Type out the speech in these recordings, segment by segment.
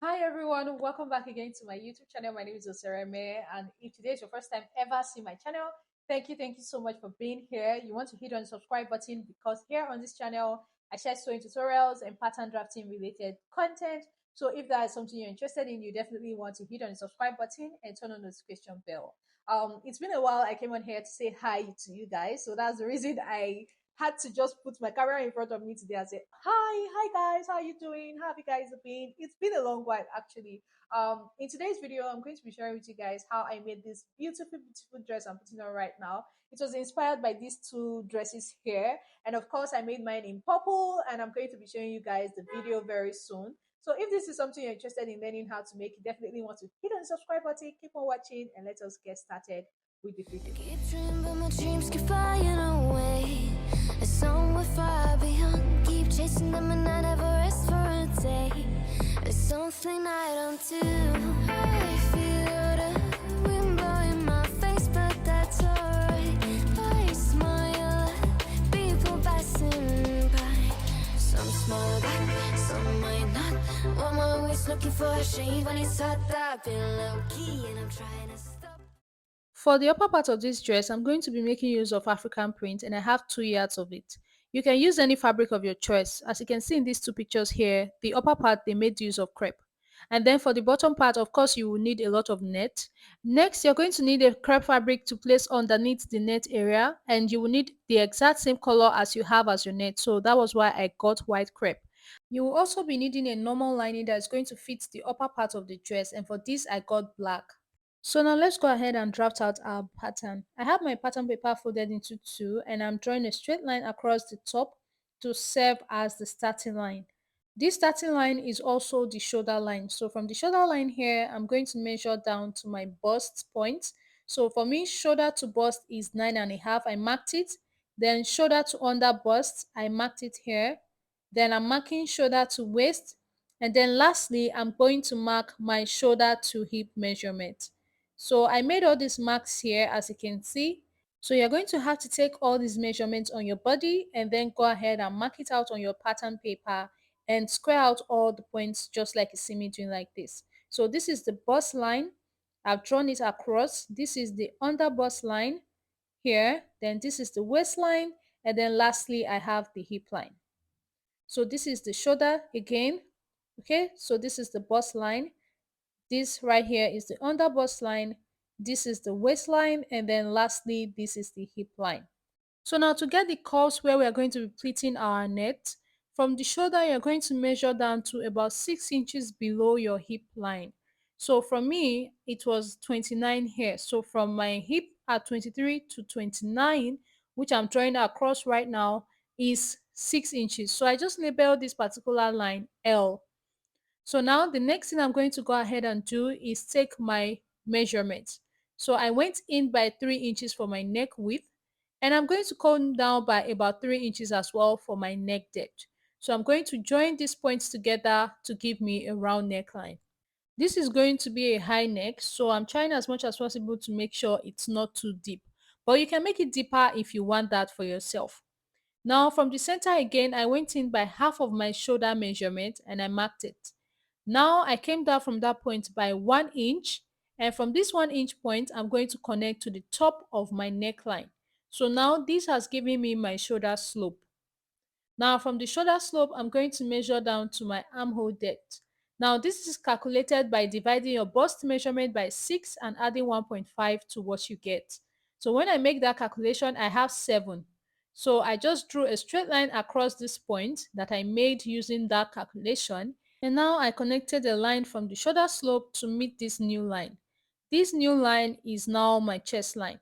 Hi everyone, welcome back again to my YouTube channel. My name is Osereme, and if today is your first time ever seeing my channel, thank you so much for being here. You want to hit on the subscribe button because here on this channel I share sewing tutorials and pattern drafting related content. So if that is something you're interested in, you definitely want to hit on the subscribe button and turn on the notification bell. It's been a while. I came on here to say hi to you guys, so that's the reason I had to just put my camera in front of me today and say, hi guys, how you doing? How have you guys been? It's been a long while actually. In today's video, I'm going to be sharing with you guys how I made this beautiful dress I'm putting on right now. It was inspired by these two dresses here. And of course, I made mine in purple, and I'm going to be showing you guys the video very soon. So if this is something you're interested in learning how to make, you definitely want to hit on the subscribe button, keep on watching, and let us get started with the video. Keep dreaming, but my dreams keep flying away. A song we're far beyond. Keep chasing them and I never rest for a day. It's something I don't do. I feel the wind blowing my face, but that's alright. I smile at people passing by. Some smile back, some might not. I'm always looking for a shade when it's hot. I've been low key and I'm trying to stop. For the upper part of this dress, I'm going to be making use of African print and I have 2 yards of it. You can use any fabric of your choice. As you can see in these two pictures here, the upper part they made use of crepe. And then for the bottom part, of course, you will need a lot of net. Next, you're going to need a crepe fabric to place underneath the net area, and you will need the exact same color as you have as your net. So that was why I got white crepe. You will also be needing a normal lining that is going to fit the upper part of the dress, and for this I got black. So now let's go ahead and draft out our pattern. I have my pattern paper folded into two and I'm drawing a straight line across the top to serve as the starting line. This starting line is also the shoulder line. So from the shoulder line here, I'm going to measure down to my bust point. So for me, shoulder to bust is 9.5. I marked it. Then shoulder to under bust, I marked it here. Then I'm marking shoulder to waist. And then lastly, I'm going to mark my shoulder to hip measurement. So I made all these marks here as you can see. So you're going to have to take all these measurements on your body and then go ahead and mark it out on your pattern paper and square out all the points just like you see me doing like this. So this is the bust line. I've drawn it across. This is the under bust line here. Then this is the waistline. And then lastly, I have the hip line. So this is the shoulder again. Okay, so this is the bust line. This right here is the under bust line. This is the waistline. And then lastly, this is the hip line. So now to get the curves where we are going to be pleating our net, from the shoulder, you're going to measure down to about 6 inches below your hip line. So for me, it was 29 here. So from my hip at 23 to 29, which I'm drawing across right now, is 6 inches. So I just label this particular line L. So now the next thing I'm going to go ahead and do is take my measurements. So I went in by 3 inches for my neck width, and I'm going to come down by about 3 inches as well for my neck depth. So I'm going to join these points together to give me a round neckline. This is going to be a high neck, so I'm trying as much as possible to make sure it's not too deep. But you can make it deeper if you want that for yourself. Now from the center again, I went in by half of my shoulder measurement and I marked it. Now I came down from that point by 1 inch, and from this 1 inch point, I'm going to connect to the top of my neckline. So now this has given me my shoulder slope. Now from the shoulder slope, I'm going to measure down to my armhole depth. Now this is calculated by dividing your bust measurement by 6 and adding 1.5 to what you get. So when I make that calculation, I have 7. So I just drew a straight line across this point that I made using that calculation. And now I connected a line from the shoulder slope to meet this new line. This new line is now my chest line.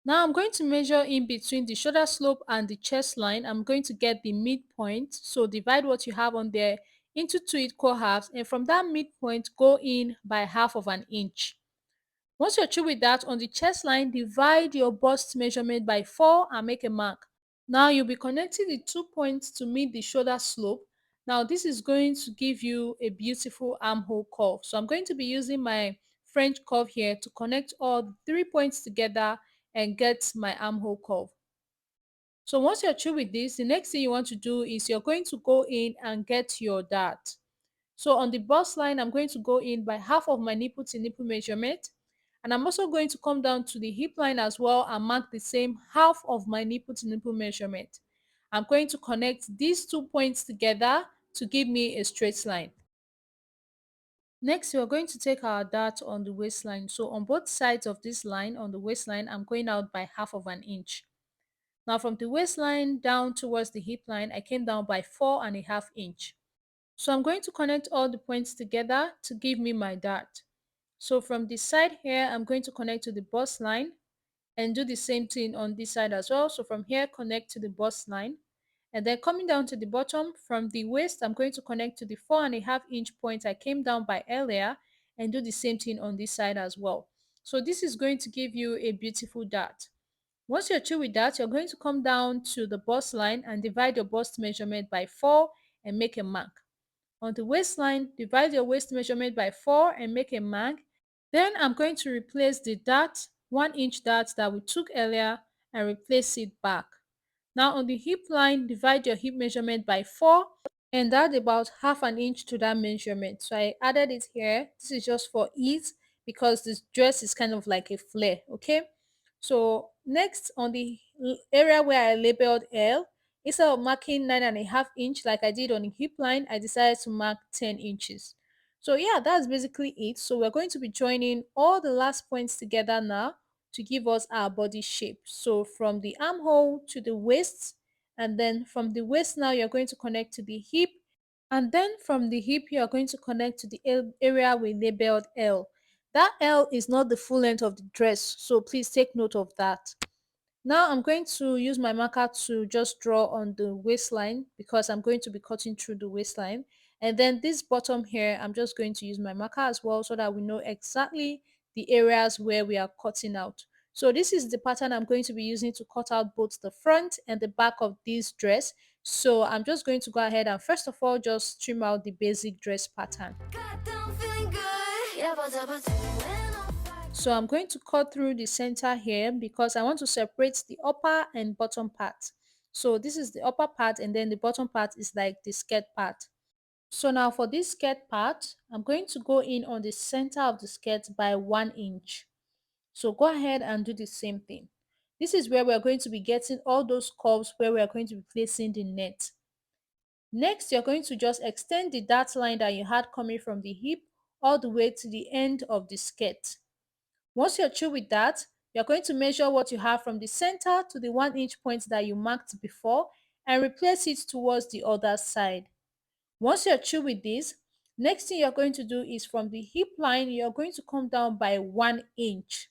Now I'm going to measure in between the shoulder slope and the chest line. I'm going to get the midpoint. So divide what you have on there into 2 equal halves, and from that midpoint go in by half of an inch. Once you're through with that, on the chest line, divide your bust measurement by 4 and make a mark. Now you'll be connecting the 2 points to meet the shoulder slope. Now this is going to give you a beautiful armhole curve. So I'm going to be using my French curve here to connect all the 3 points together and get my armhole curve. So once you're through with this, the next thing you want to do is you're going to go in and get your dart. So on the bust line, I'm going to go in by half of my nipple to nipple measurement. And I'm also going to come down to the hip line as well and mark the same half of my nipple to nipple measurement. I'm going to connect these 2 points together to give me a straight line. Next, we are going to take our dart on the waistline. So on both sides of this line, on the waistline, I'm going out by half of an inch. Now from the waistline down towards the hip line, I came down by 4.5 inch. So I'm going to connect all the points together to give me my dart. So from the side here, I'm going to connect to the bust line and do the same thing on this side as well. So from here, connect to the bust line. And then coming down to the bottom, from the waist, I'm going to connect to the 4.5 inch point I came down by earlier and do the same thing on this side as well. So this is going to give you a beautiful dart. Once you're through with that, you're going to come down to the bust line and divide your bust measurement by 4 and make a mark. On the waistline, divide your waist measurement by 4 and make a mark. Then I'm going to replace the dart, 1 inch dart that we took earlier, and replace it back. Now on the hip line, divide your hip measurement by 4 and add about half an inch to that measurement. So I added it here. This is just for ease because this dress is kind of like a flare, okay? So next on the area where I labeled L, instead of marking 9.5 inch like I did on the hip line, I decided to mark 10 inches. So yeah, that's basically it. So we're going to be joining all the last points together now to give us our body shape. So from the armhole to the waist, and then from the waist now you're going to connect to the hip, and then from the hip you're going to connect to the area we labeled L. That L is not the full length of the dress, so please take note of that. Now I'm going to use my marker to just draw on the waistline because I'm going to be cutting through the waistline. And then this bottom here, I'm just going to use my marker as well so that we know exactly the areas where we are cutting out. So this is the pattern I'm going to be using to cut out both the front and the back of this dress. So I'm just going to go ahead and first of all just trim out the basic dress pattern. So I'm going to cut through the center here because I want to separate the upper and bottom part. So this is the upper part and then the bottom part is like the skirt part. So now for this skirt part, I'm going to go in on the center of the skirt by 1 inch. So go ahead and do the same thing. This is where we're going to be getting all those curves where we're going to be placing the net. Next, you're going to just extend the dart line that you had coming from the hip all the way to the end of the skirt. Once you're through with that, you're going to measure what you have from the center to the 1 inch point that you marked before and replace it towards the other side. Once you're through with this, next thing you're going to do is from the hip line, you're going to come down by 1 inch.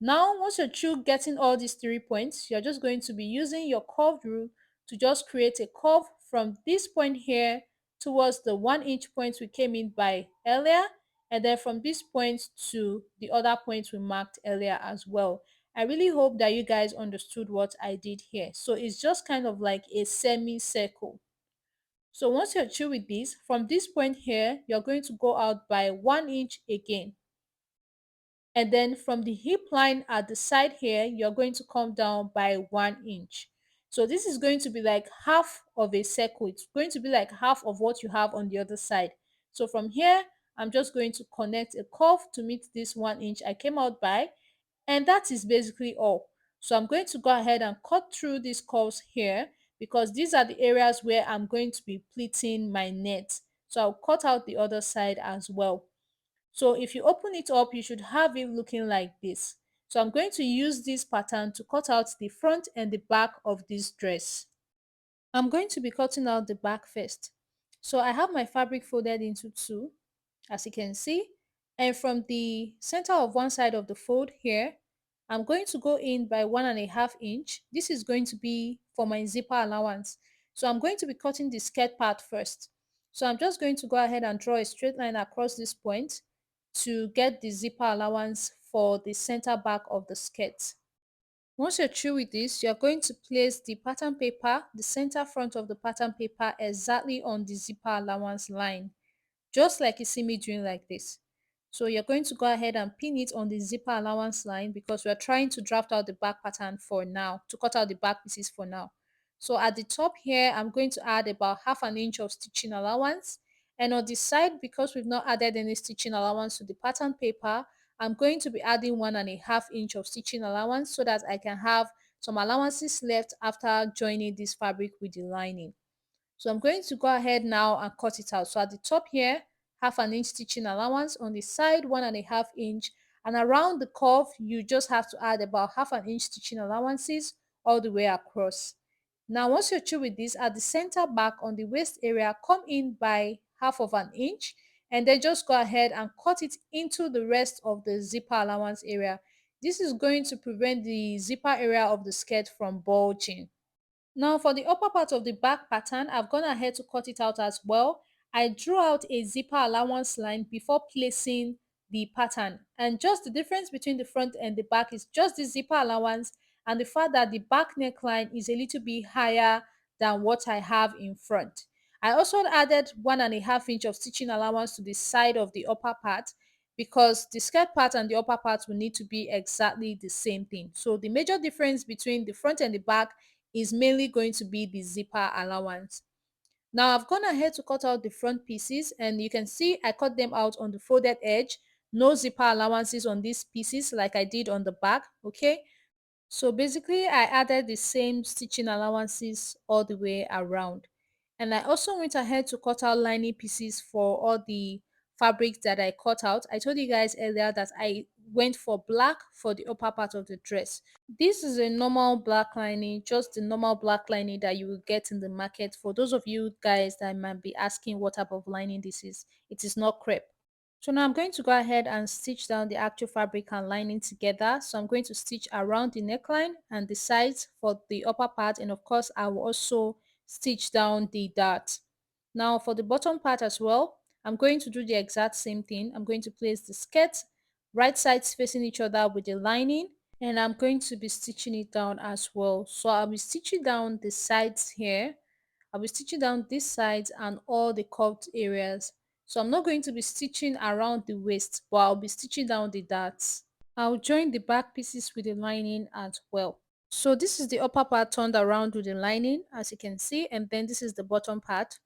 Now, once you're through getting all these 3 points, you're just going to be using your curved rule to just create a curve from this point here towards the 1 inch point we came in by earlier, and then from this point to the other point we marked earlier as well. I really hope that you guys understood what I did here. So it's just kind of like a semicircle. So once you're through with this, from this point here, you're going to go out by 1 inch again. And then from the hip line at the side here, you're going to come down by 1 inch. So this is going to be like half of a circle. It's going to be like half of what you have on the other side. So from here, I'm just going to connect a curve to meet this 1 inch I came out by. And that is basically all. So I'm going to go ahead and cut through these curves here because these are the areas where I'm going to be pleating my net. So I'll cut out the other side as well. So if you open it up, you should have it looking like this. So I'm going to use this pattern to cut out the front and the back of this dress. I'm going to be cutting out the back first. So I have my fabric folded into two, as you can see. And from the center of one side of the fold here, I'm going to go in by 1.5 inch. This is going to be for my zipper allowance. So I'm going to be cutting the skirt part first. So I'm just going to go ahead and draw a straight line across this point to get the zipper allowance for the center back of the skirt. Once you're through with this, you're going to place the pattern paper, the center front of the pattern paper exactly on the zipper allowance line, just like you see me doing like this. So you're going to go ahead and pin it on the zipper allowance line because we're trying to draft out the back pattern for now, to cut out the back pieces for now. So at the top here, I'm going to add about half an inch of stitching allowance. And on the side, because we've not added any stitching allowance to the pattern paper, I'm going to be adding 1.5 inch of stitching allowance so that I can have some allowances left after joining this fabric with the lining. So I'm going to go ahead now and cut it out. So at the top here, 1/2 inch stitching allowance, on the side 1.5 inch, and around the curve you just have to add about 1/2 inch stitching allowances all the way across. Now once you're through with this, at the center back on the waist area, come in by 1/2 inch and then just go ahead and cut it into the rest of the zipper allowance area. This is going to prevent the zipper area of the skirt from bulging. Now for the upper part of the back pattern, I've gone ahead to cut it out as well. I drew out a zipper allowance line before placing the pattern, and just the difference between the front and the back is just the zipper allowance and the fact that the back neckline is a little bit higher than what I have in front. I also added 1.5 inch of stitching allowance to the side of the upper part because the skirt part and the upper part will need to be exactly the same thing. So the major difference between the front and the back is mainly going to be the zipper allowance. Now I've gone ahead to cut out the front pieces, and you can see I cut them out on the folded edge. No zipper allowances on these pieces like I did on the back, okay? So basically I added the same stitching allowances all the way around. And I also went ahead to cut out lining pieces for all the fabrics that I cut out. I told you guys earlier that I went for black for the upper part of the dress. This is a normal black lining, just the normal black lining that you will get in the market. For those of you guys that might be asking what type of lining this is, it is not crepe. So now I'm going to go ahead and stitch down the actual fabric and lining together. So I'm going to stitch around the neckline and the sides for the upper part, and of course I will also stitch down the dart. Now for the bottom part as well, I'm going to do the exact same thing. I'm going to place the skirt right sides facing each other with the lining, and I'm going to be stitching it down as well. So I'll be stitching down the sides here. I'll be stitching down these sides and all the curved areas. So I'm not going to be stitching around the waist, but I'll be stitching down the darts. I'll join the back pieces with the lining as well. So this is the upper part turned around with the lining, as you can see, and then this is the bottom part.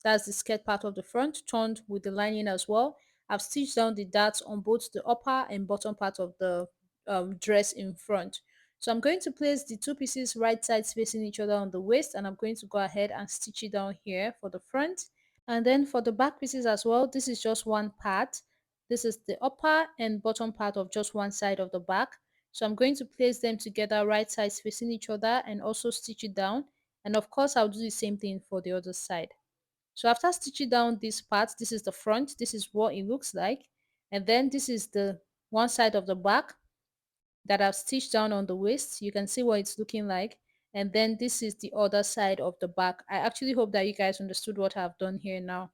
That's the skirt part of the front turned with the lining as well. I've stitched down the darts on both the upper and bottom part of the dress in front. So I'm going to place the two pieces right sides facing each other on the waist, and I'm going to go ahead and stitch it down here for the front. And then for the back pieces as well, this is just one part. This is the upper and bottom part of just one side of the back. So I'm going to place them together right sides facing each other and also stitch it down. And of course, I'll do the same thing for the other side. So after stitching down this part, this is the front, this is what it looks like. And then this is the one side of the back that I've stitched down on the waist. You can see what it's looking like. And then this is the other side of the back. I actually hope that you guys understood what I've done here now.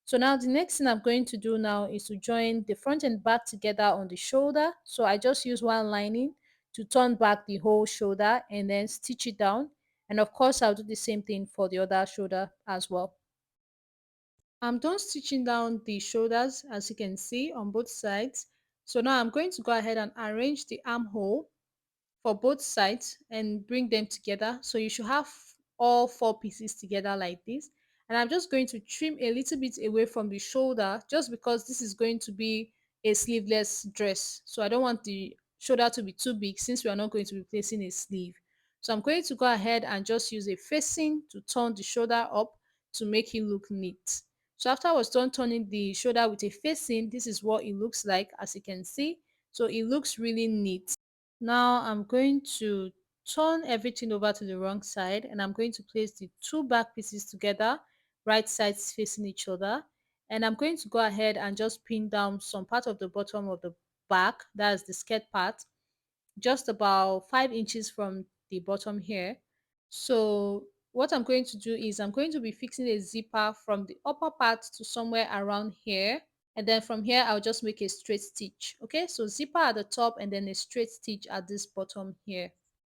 So now the next thing I'm going to do now is to join the front and back together on the shoulder. So I just use one lining to turn back the whole shoulder and then stitch it down. And of course, I'll do the same thing for the other shoulder as well. I'm done stitching down the shoulders, as you can see, on both sides. So now I'm going to go ahead and arrange the armhole for both sides and bring them together. So you should have all four pieces together like this. And I'm just going to trim a little bit away from the shoulder just because this is going to be a sleeveless dress. So I don't want the shoulder to be too big since we are not going to be placing a sleeve. So I'm going to go ahead and just use a facing to turn the shoulder up to make it look neat. So after I was done turning the shoulder with a facing, this is what it looks like, as you can see. So it looks really neat. Now I'm going to turn everything over to the wrong side, and I'm going to place the two back pieces together, right sides facing each other. And I'm going to go ahead and just pin down some part of the bottom of the back, that's the skirt part, just about 5 inches from the bottom here. So what I'm going to do is I'm going to be fixing a zipper from the upper part to somewhere around here, and then from here I'll just make a straight stitch. Okay, so zipper at the top and then a straight stitch at this bottom here.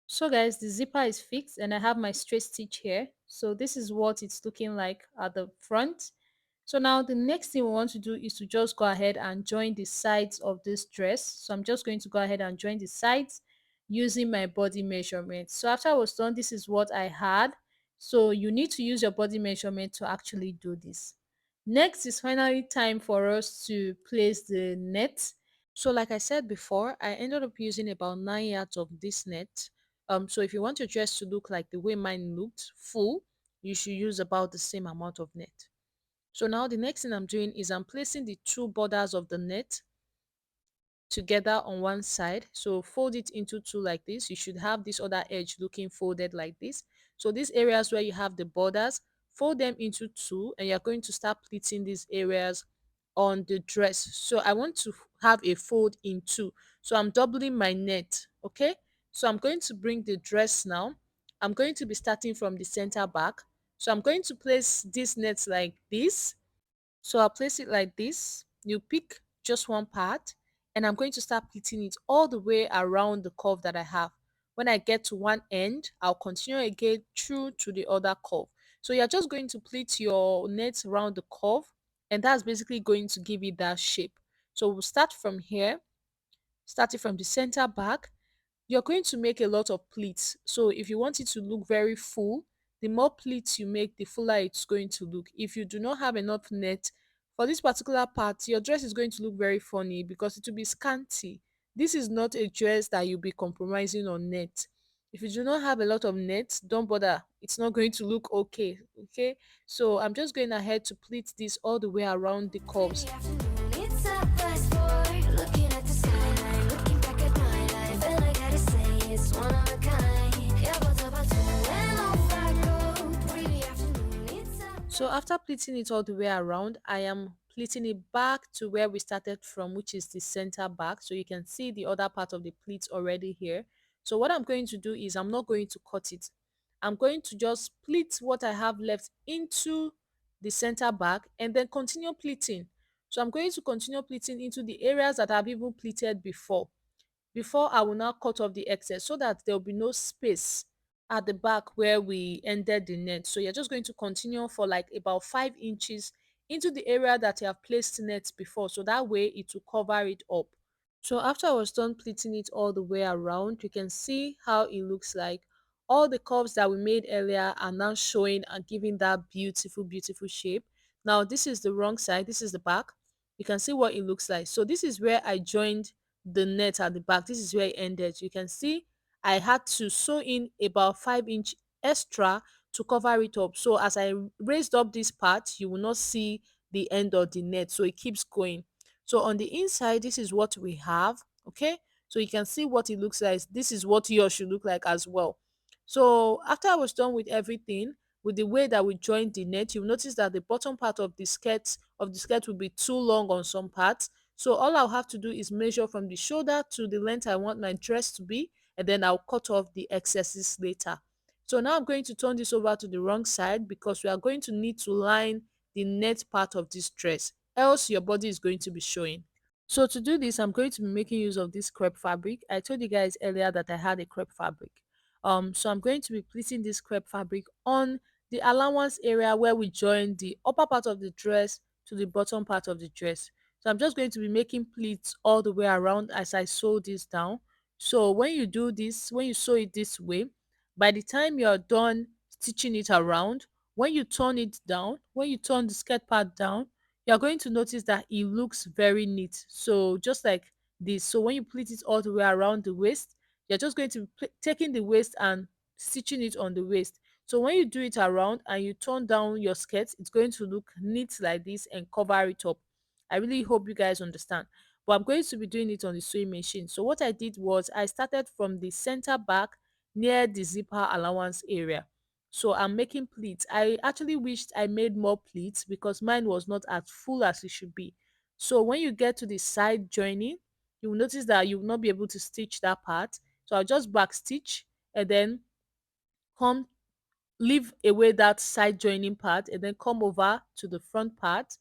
So guys, the zipper is fixed and I have my straight stitch here. So this is what it's looking like at the front. So now the next thing we want to do is to just go ahead and join the sides of this dress. So I'm just going to go ahead and join the sides using my body measurement. So after I was done, this is what I had. So you need to use your body measurement to actually do this. Next is finally time for us to place the net. So like I said before, I ended up using about 9 yards of this net. So if you want your dress to look like the way mine looked, full, you should use about the same amount of net. So now the next thing I'm doing is I'm placing the two borders of the net together on one side. So fold it into two like this. You should have this other edge looking folded like this. So these areas where you have the borders, fold them into two, and you're going to start pleating these areas on the dress. So I want to have a fold in two. So I'm doubling my net. Okay. So I'm going to bring the dress now. I'm going to be starting from the center back. So I'm going to place this net like this. So I'll place it like this. You pick just one part, and I'm going to start pleating it all the way around the curve that I have. When I get to one end, I'll continue again through to the other curve. So you're just going to pleat your net around the curve, and that's basically going to give it that shape. So we'll start from here, starting from the center back. You're going to make a lot of pleats. So if you want it to look very full, the more pleats you make, the fuller it's going to look. If you do not have enough net for this particular part, your dress is going to look very funny because it will be scanty. This is not a dress that you'll be compromising on net. If you do not have a lot of net, don't bother. It's not going to look okay. Okay. So I'm just going ahead to pleat this all the way around the curves. Friday afternoon, it's a fast forward, looking at the skyline, looking back at my life, and I gotta say it's one of a kind. Yeah, but about two and off I go. Friday afternoon, it's a So after pleating it all the way around, I am pleating it back to where we started from, which is the center back. So you can see the other part of the pleat already here. So what I'm going to do is I'm not going to cut it. I'm going to just pleat what I have left into the center back and then continue pleating. So I'm going to continue pleating into the areas that I've even pleated before I will now cut off the excess so that there will be no space at the back where we ended the net. So you're just going to continue for like about 5 inches into the area that you have placed net before. So that way it will cover it up. So after I was done pleating it all the way around, you can see how it looks like. All the curves that we made earlier are now showing and giving that beautiful, beautiful shape. Now this is the wrong side. This is the back. You can see what it looks like. So this is where I joined the net at the back. This is where it ended. You can see I had to sew in about 5 inch extra to cover it up. So as I raised up this part, you will not see the end of the net. So it keeps going. So on the inside, this is what we have. Okay. So you can see what it looks like. This is what yours should look like as well. So after I was done with everything, with the way that we joined the net, you'll notice that the bottom part of the skirt will be too long on some parts. So all I'll have to do is measure from the shoulder to the length I want my dress to be, and then I'll cut off the excesses later. So now I'm going to turn this over to the wrong side because we are going to need to line the net part of this dress, else your body is going to be showing. So to do this, I'm going to be making use of this crepe fabric. I told you guys earlier that I had a crepe fabric. So I'm going to be placing this crepe fabric on the allowance area where we join the upper part of the dress to the bottom part of the dress. So I'm just going to be making pleats all the way around as I sew this down. So when you do this, when you sew it this way, by the time you're done stitching it around, when you turn it down, when you turn the skirt part down, you're going to notice that it looks very neat. So just like this. So when you pleat it all the way around the waist, you're just going to be taking the waist and stitching it on the waist. So when you do it around and you turn down your skirt, it's going to look neat like this and cover it up. I really hope you guys understand. But I'm going to be doing it on the sewing machine. So what I did was I started from the center back near the zipper allowance area. So I'm making pleats. I actually wished I made more pleats because mine was not as full as it should be. So when you get to the side joining, you will notice that you will not be able to stitch that part. So I'll just back stitch and then come leave away that side joining part and then come over to the front part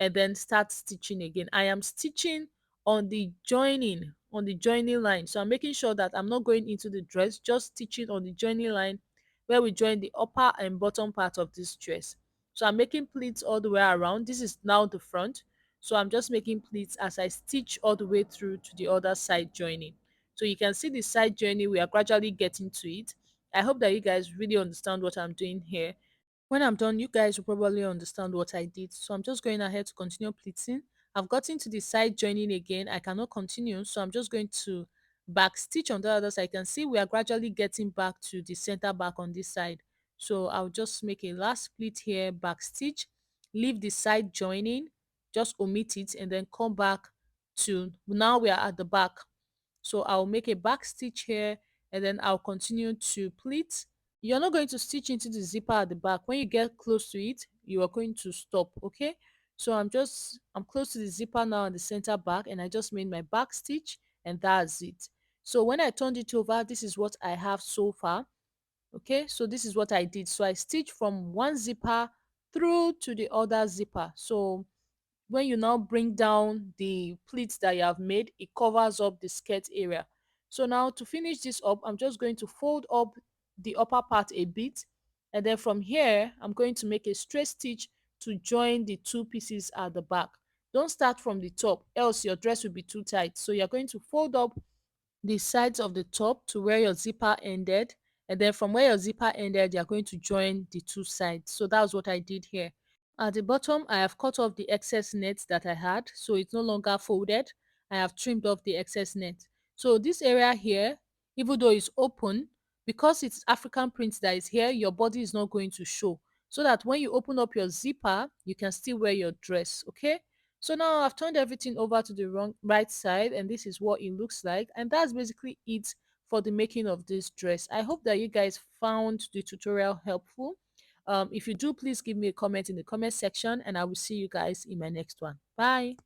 and then start stitching again. I am stitching on the joining line. So I'm making sure that I'm not going into the dress, just stitching on the joining line where we join the upper and bottom part of this dress. So I'm making pleats all the way around. This is now the front. So I'm just making pleats as I stitch all the way through to the other side joining. So you can see the side joining, we are gradually getting to it. I hope that you guys really understand what I'm doing here. When I'm done, you guys will probably understand what I did. So I'm just going ahead to continue pleating. I've gotten to the side joining again. I cannot continue, so I'm just going to back stitch on the other side. I can see we are gradually getting back to the center back on this side. So I'll just make a last pleat here, back stitch, leave the side joining, just omit it, and then come back to now we are at the back. So I'll make a back stitch here, and then I'll continue to pleat. You're not going to stitch into the zipper at the back. When you get close to it, you are going to stop. Okay, so I'm close to the zipper now on the center back, and I just made my back stitch, and that's it. So when I turned it over, this is what I have so far. Okay, so this is what I did. So I stitched from one zipper through to the other zipper. So when you now bring down the pleats that you have made, it covers up the skirt area. So now to finish this up, I'm just going to fold up the upper part a bit, and then from here I'm going to make a straight stitch to join the two pieces at the back. Don't start from the top, else your dress will be too tight. So you're going to fold up the sides of the top to where your zipper ended, and then from where your zipper ended you're going to join the two sides. So that's what I did here. At the bottom, I have cut off the excess net that I had, so it's no longer folded. I have trimmed off the excess net. So this area here, even though it's open, because it's African print that is here, your body is not going to show. So that when you open up your zipper, you can still wear your dress, okay? So now I've turned everything over to the right side, and this is what it looks like. And that's basically it for the making of this dress. I hope that you guys found the tutorial helpful. If you do, please give me a comment in the comment section, and I will see you guys in my next one. Bye.